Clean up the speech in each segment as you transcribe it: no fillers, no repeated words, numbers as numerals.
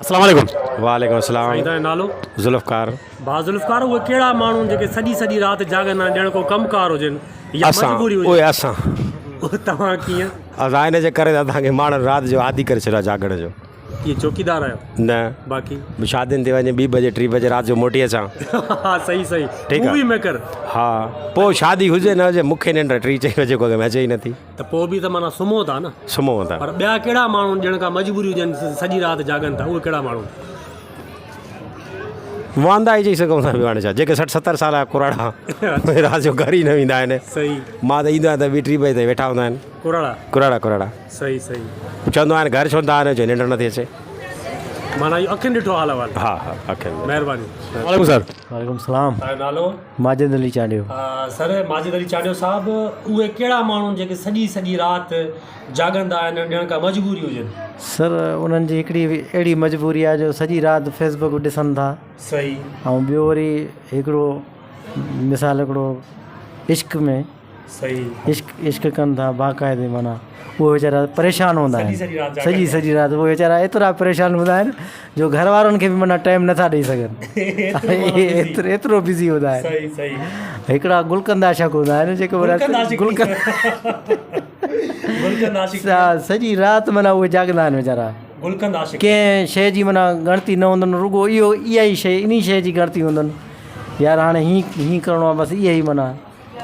अस्सलाम वालेकुम। वालेकुम अस्सलाम। साईं तव्हांजो नालो? ज़ुल्फ़कार। भाउ ज़ुल्फ़कार, उहे कहिड़ा माण्हू जेके सॼी राति जाॻंदा आहिनि, ॼण को कमकार हुजनि या असां मजबूरी उहे हुजे? असां उहे तव्हां कीअं? असां हिन जे करे त असांखे माण्हू राति जो आदी करे छॾियो जागण जो। इहे चौकीदार आहियो? न बाक़ी शादियुनि ते वञे 2 बजे 3 बजे राति जो मोटी अचां। हा सही सही, ठीकु आहे। Movie maker. हा पोइ शादी हुजे न हुजे मूंखे निंड 3-4 बजे को में अचे ई नथी। त पोइ बि त माना सुम्हो था न। सुम्हो था। पर ॿिया कहिड़ा माण्हू ॼण का मजबूरी हुजनि सॼी राति जाॻनि था, उहे कहिड़ा माण्हू? वांदा ई चई सघूं था हाणे छा, जेके 60-70 साल जा कुराड़ा राति जो घर ई न वेंदा आहिनि। सही। मां त ईंदो आहियां त 2-3 बजे ताईं वेठा हूंदा आहिनि कुराड़ा। सही सही। चवंदो आहिनि घर छो था आहिनि, जो निंड नथी अचे। माना इहो अखियुनि ॾिठो हाल वाल। हा अखियुनि। महिरबानी। वालेकुम सर। वालेकुम सलाम। तव्हांजो नालो? माजिद अली चांडियो। सर माजिद अली चांडियो साहिबु, उहे कहिड़ा माण्हू जेके सॼी राति जाॻंदा आहिनि, ॼण का मजबूरी हुजनि? सर उन्हनि जी हिकिड़ी अहिड़ी मजबूरी आहे जो सॼी राति फेसबुक ॾिसनि था। सही। ऐं ॿियो वरी हिकिड़ो मिसाल हिकिड़ो इश्क में इश्क कनि था बाक़ाइदे, माना उहे वीचारा परेशान हूंदा आहिनि सॼी राति। उहे वीचारा एतिरा परेशान हूंदा आहिनि जो घर वारनि खे बि माना टाइम नथा ॾेई सघनि। एतिरो बिज़ी हूंदा आहिनि। हिकिड़ा गुलकंद आशिक़ हूंदा आहिनि जेके सॼी राति माना उहे जाॻंदा आहिनि वीचारा। कंहिं शइ जी माना ॻणती न हूंदनि, रुॻो इहा ई शइ इन शइ जी ॻणती हूंदनि। यार हाणे हीअं करिणो आहे, बसि इहा ई माना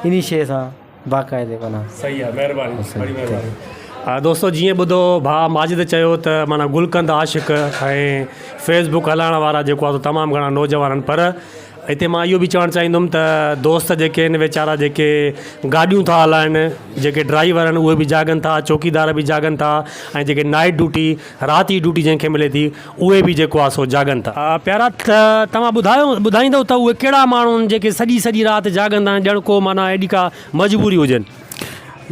इन शइ सां बाक़ाइदे माना। सही आहे, महिरबानी। दोस्तो जीअं ॿुधो भाउ माजिद चयो त माना गुलकंद आशिक़ ऐं फेसबुक हलाइण वारा जेको आहे तमामु घणा नौजवान आहिनि। पर हिते मां इहो बि चवणु चाहींदुमि त दोस्त जेके आहिनि वीचारा जेके गाॾियूं था हलाइनि, जेके ड्राइवर आहिनि उहे बि जाॻनि था, चौकीदार बि जाॻनि था, ऐं जेके नाइट ड्यूटी राति जी ड्यूटी जंहिंखे मिले थी उहे बि जेको आहे सो जाॻनि था। प्यारा तव्हां ॿुधाईंदव त उहे कहिड़ा माण्हू आहिनि जेके सॼी राति जाॻंदा आहिनि, ॼण को माना एॾी का मजबूरी हुजनि?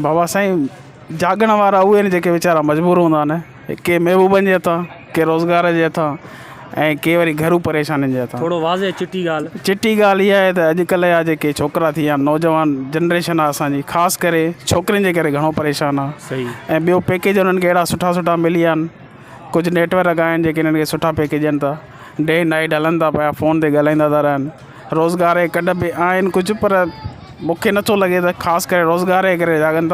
बाबा साईं, जाॻण वारा उहे आहिनि जेके वीचारा मजबूर हूंदा आहिनि, के महबूबनि जे हथां, के रोज़गार जे हथां, ऐं के वरी घरू परेशानियुनि जे हथां। थोरो वाज़े चिटी ॻाल्हि इहा आहे त अॼुकल्ह जा जेके छोकिरा थी विया, नौजवान जनरेशन आहे असांजी, ख़ासि करे छोकिरियुनि जे करे घणो परेशान आहे। सही। ऐं ॿियो पैकेज उन्हनि खे अहिड़ा सुठा मिली विया आहिनि। कुझु नेटवर्क आहिनि जेके हिननि खे सुठा पैकेज ॾियनि था, डे नाइट हलनि था पिया, फ़ोन ते ॻाल्हाईंदा था रहनि। रोज़गार जे कॾ बि आहिनि कुझु, पर मूंखे नथो लॻे त ख़ासि करे रोज़गार जे करे जाॻनि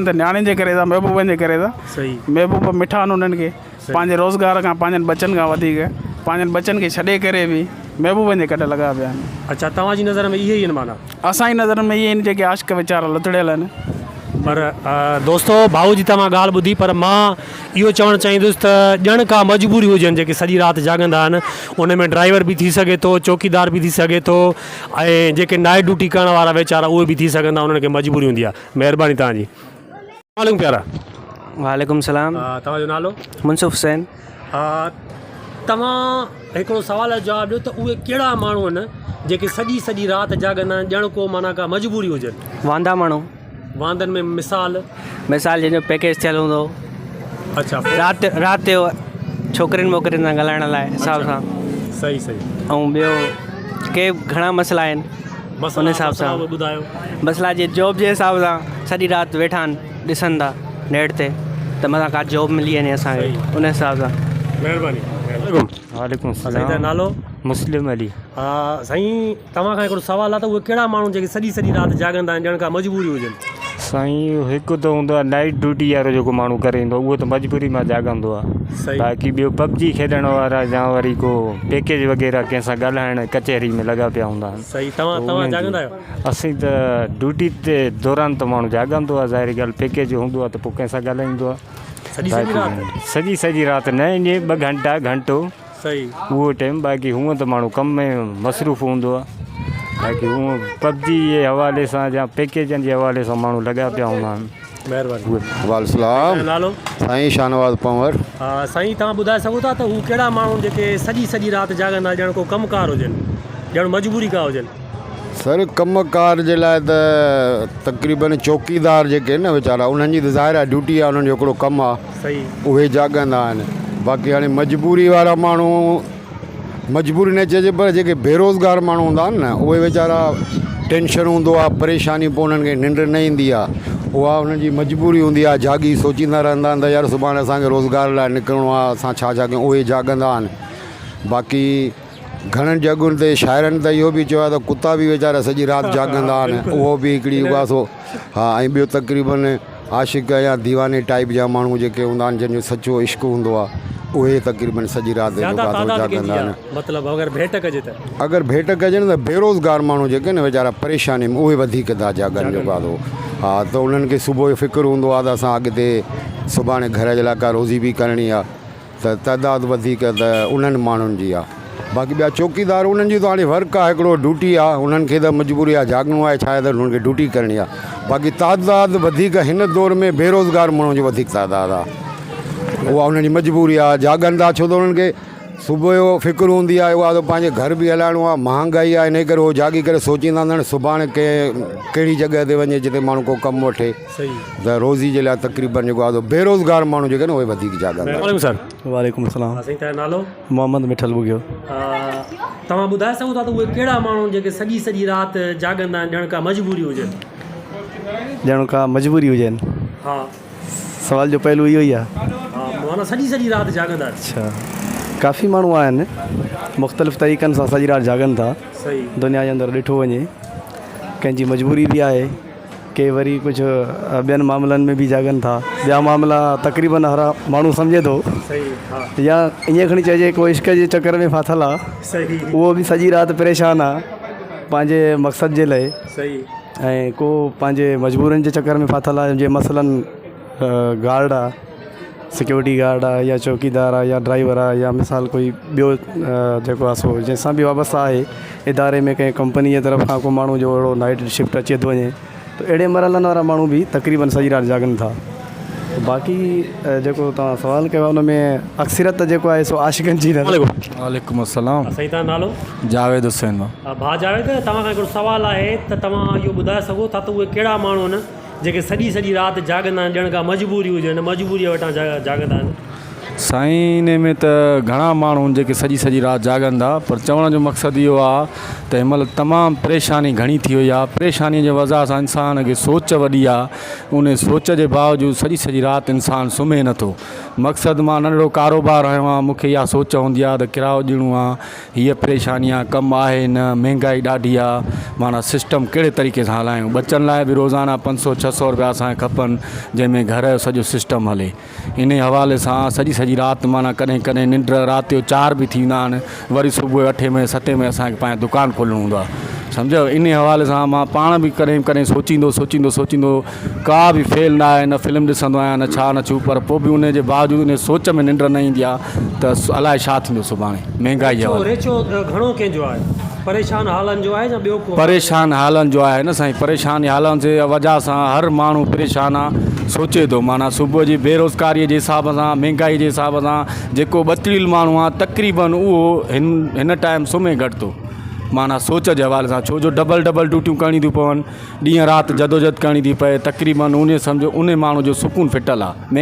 त नियाणियुनि जे करे था, महबूबनि जे करे था। सही। महबूब मिठा आहिनि उन्हनि खे पंहिंजे रोज़गार खां, पंहिंजनि बचनि खां वधीक, पंहिंजनि बचनि खे छॾे करे बि महबूबनि जे कॾ लॻा पिया आहिनि। अच्छा, तव्हांजी नज़र में इहे ई आहिनि माना? असांजी नज़र में इहे आहिनि जेके आशिक़ वीचारा लथड़ियल आहिनि। पर दोस्तो भाऊ जी तव्हां ॻाल्हि ॿुधी, पर मां इहो चवणु चाहींदुसि त ॼण का मजबूरी हुजनि जेके सॼी राति जाॻंदा आहिनि, उन में ड्राइवर बि थी सघे थो, चौकीदार बि थी सघे थो, ऐं जेके नाइट ड्यूटी करण वारा वीचारा उहे बि थी सघंदा, उन्हनि खे मजबूरी हूंदी आहे। महिरबानी तव्हांजी। वालेकुम प्यारा। वालेकुम सलाम। तव्हांजो नालो? मुनसुफ हुसैन। तव्हां हिकिड़ो सवाल जो जवाबु ॾियो त उहे कहिड़ा माण्हू आहिनि जेके सॼी राति जाॻंदा आहिनि, ॼण को माना का मजबूरी हुजनि? वांदा माण्हू। वांदनि में मिसाल जंहिंजो पैकेज थियलु हूंदो। अच्छा। राति जो छोकिरियुनि मोकिरियुनि सां ॻाल्हाइण लाइ हिसाब सां। सही। ऐं ॿियो के घणा मसइला आहिनि उन हिसाब सां ॿुधायो। मसइला जे जॉब जे हिसाब सां सॼी राति वेठा आहिनि, ॾिसनि था नेट ते त मथां का जॉब मिली वञे असांखे उन हिसाब सां। महिरबानी। वालेकुम सलाम। नालो? मुस्लिम अली। साईं तव्हां खां हिकिड़ो सवाल आहे त उहे कहिड़ा माण्हू जेके सॼी राति जाॻंदा आहिनि, ॼण का मजबूरी हुजनि? साईं हिकु त हूंदो आहे नाइट ड्यूटी वारो जेको माण्हू करे ईंदो, उहो त मजबूरी मां जाॻंदो आहे। बाक़ी ॿियो पबजी खेॾण वारा या वरी को पैकेज वग़ैरह कंहिंसां ॻाल्हाइण कचहरी में लॻा पिया हूंदा आहिनि। सही। तव्हां जाॻंदा आहियो? असीं त ड्यूटी ते दौरान त माण्हू जाॻंदो आहे, ज़ाहिरी ॻाल्हि पैकेज हूंदो आहे त पोइ कंहिंसां ॻाल्हाईंदो आहे। सॼी राति न, ईअं 2 घंटा घंटो सही उहो टाइम। बाक़ी हूअं त माण्हू कम में मसरूफ़ हूंदो आहे। बाक़ी हूअं पबजी जे हवाले सां या पैकेजनि जे हवाले सां माण्हू लॻा पिया हूंदा आहिनि। महिरबानी। वालेकुम। नालो? साईं शाहनवाज़ पंवर। साईं तव्हां ॿुधाए सघो था त हू कहिड़ा माण्हू जेके सॼी राति जाॻंदा, ॼण को कमकार हुजनि, ॼण मजबूरी का हुजनि? सर कमकार जे लाइ त तक़रीबन चौकीदार जेके आहिनि न वीचारा, उन्हनि जी त ज़ाहिर आहे ड्यूटी आहे, उन्हनि जो हिकिड़ो कमु आहे। सही। उहे जाॻंदा आहिनि। बाक़ी हाणे मजबूरी वारा माण्हू, मजबूरी न चइजे, पर जेके बेरोज़गार माण्हू हूंदा आहिनि न, उहे वीचारा टेंशन हूंदो आहे, परेशानी, पोइ उन्हनि खे निंड न ईंदी आहे। उहा उन्हनि जी मजबूरी हूंदी आहे। जागी सोचींदा रहंदा आहिनि त यार सुभाणे असांखे रोज़गार लाइ निकिरणो आहे, असां छा छा कयूं, उहे जाॻंदा आहिनि। बाक़ी घणनि जॻहियुनि ते शाइरनि त इहो बि चयो आहे त कुता बि वीचारा सॼी राति जाॻंदा आहिनि, उहो बि हिकिड़ी उहा सो। हा, ऐं ॿियो तक़रीबन आशिक़ या दीवाने टाइप जा माण्हू जेके हूंदा आहिनि, जंहिंजो सचो इश्क़ हूंदो आहे, उहे तक़रीबन सॼी राति जाॻंदा आहिनि। मतिलबु अगरि भेट कजे त अगरि भेट कजनि त बेरोज़गार माण्हू जेके न वीचारा परेशानी में, उहे वधीक था जाॻनि जेको आहे। हा, त उन्हनि खे सुबुह जो फ़िक्रु हूंदो आहे त असां अॻिते सुभाणे घर जे लाइ का रोज़ी बि करणी आहे, त तइदादु वधीक त उन्हनि माण्हुनि जी आहे। बाक़ी ॿिया चौकीदार उन्हनि जी त हाणे वर्क आहे, हिकिड़ो ड्यूटी आहे, उन्हनि खे त मजबूरी आहे, जाॻणो आहे, छा आहे त उन्हनि खे ड्यूटी करणी आहे। बाक़ी तइदादु वधीक हिन दौर में बेरोज़गार माण्हुनि जो वधीक तइदादु आहे, उहा उन्हनि जी मजबूरी आहे, जाॻनि था। छो त उन्हनि खे सुबुह जो फ़िक्रु हूंदी आहे, उहा त पंहिंजे घर बि हलाइणो आहे, महांगाई आहे, इन करे उहो जाॻी करे सोचींदा आहिनि सुभाणे कहिड़ी जॻह ते वञे जिते माण्हू को कमु वठे। त रोज़ी जे लाइ तक़रीबन जेको आहे बेरोज़गार माण्हू जेके न उहे वधीक जाॻंदा। सर वालेकुम सलाम। साईं तव्हां नालो? मोहम्मद मिठल बुगियो। तव्हां ॿुधाए सघो था त उहे कहिड़ा माण्हू जेके सॼी राति जाॻंदा आहिनि, ॼण का मजबूरी हुजे? ॼण का मजबूरी हुजनि? हा, सवाल जो पहलू इहो ई आहे। हा, माना सॼी राति जाॻंदा आहिनि। अच्छा, काफ़ी माण्हू आहिनि मुख़्तलिफ़ तरीक़नि सां सॼी राति जाॻनि था। सही। दुनिया जे अंदरि ॾिठो वञे, कंहिंजी मजबूरी बि आहे, के वरी कुझु ॿियनि मामलनि में बि जाॻनि था। ॿिया मामला तक़रीबन हर माण्हू सम्झे थो। सही। हा, या ईअं खणी चइजे को इश्क जे चकर में फाथल आहे, सही, उहो बि सॼी राति परेशान आहे पंहिंजे मक़सद जे लाइ। सही। ऐं को पंहिंजे मजबूरनि जे चकर में फाथल आहे, जीअं मसलन गार्ड आहे, सिक्योरिटी गार्ड आहे, या चौकीदार आहे, या ड्राइवर आहे, या मिसाल कोई ॿियो जेको आहे सो जंहिंसां बि वाबस्ता आहे इदारे में, कंहिं कंपनी जे तरफ़ खां को माण्हू जो अहिड़ो नाइट शिफ्ट अचे थो वञे, त अहिड़े मरहलनि वारा माण्हू बि तक़रीबन सॼी राति जाॻनि था। बाक़ी जेको तव्हां सुवालु कयो आहे उन में अक्सरियत जेको आहे सो आशिक़नि जी। वालेकुम अस्सलाम। साईं तव्हां नालो? जावेद हुसैन। भाउ जावेद, तव्हां खां हिकिड़ो सुवालु आहे त तव्हां इहो ॿुधाए सघो था त उहे कहिड़ा माण्हू आहिनि जेके सॼी राति जाॻंदा आहिनि, ॼण का मजबूरी हुजे, मजबूरीअ वटां जाॻंदा आहिनि? साईं, इन में त घणा माण्हू आहिनि जेके सॼी राति जाॻनि था, पर चवण जो मक़सदु इहो आहे त हिन महिल तमामु परेशानी घणी थी वई आहे। परेशानीअ जे वजह सां इंसान खे सोच वॾी आहे, उन सोच जे बावजूदि सॼी राति इंसानु सुम्हे नथो। मक़सदु मां नंढिड़ो कारोबार हयो आहे, मूंखे इहा सोच हूंदी आहे त किरायो ॾियणो आहे, हीअ परेशानी आहे, कमु आहे न, महांगाई ॾाढी आहे, माना सिस्टम कहिड़े तरीक़े सां हलायूं। बचनि लाइ बि रोज़ाना 500-600 रुपया असांखे खपनि, जंहिंमें घर जो सॼो सिस्टम हले। इन हवाले सां सॼी राति माना कॾहिं कॾहिं निंड राति जो 4 बि थींदा आहिनि, वरी सुबुह 8 में 7 में असांखे पंहिंजो दुकानु खोलणो हूंदो आहे, सम्झो। इन हवाले सां मां पाण बि कॾहिं कॾहिं सोचींदो का बि फेल न आहे, न फिल्म ॾिसंदो आहियां, न छा न छू, पर पोइ बि उन जे बावजूदि उन सोच में निंड न ईंदी आहे त अलाए छा थींदो सुभाणे। महांगाई जो घणो कंहिंजो आहे? परेशान हालनि जो आहे या ॿियो को? परेशान हालनि जो आहे न साईं। परेशान हालनि जे वजह सां हर माण्हू परेशान आहे, सोचे थो। माना सुबुह जी बेरोज़गारीअ जे हिसाब सां, महांगाई जे हिसाब सां जेको ॿतील माण्हू आहे तक़रीबन उहो हिन टाइम सुम्हे घटि थो, माना सोच जे हवाले सां। छो जो डबल ड्यूटियूं करणी थियूं पवनि, ॾींहं राति जदोजहद करणी थी पए, तक़रीबन उन सम्झो उन माण्हू जो सुकून फिटल आहे।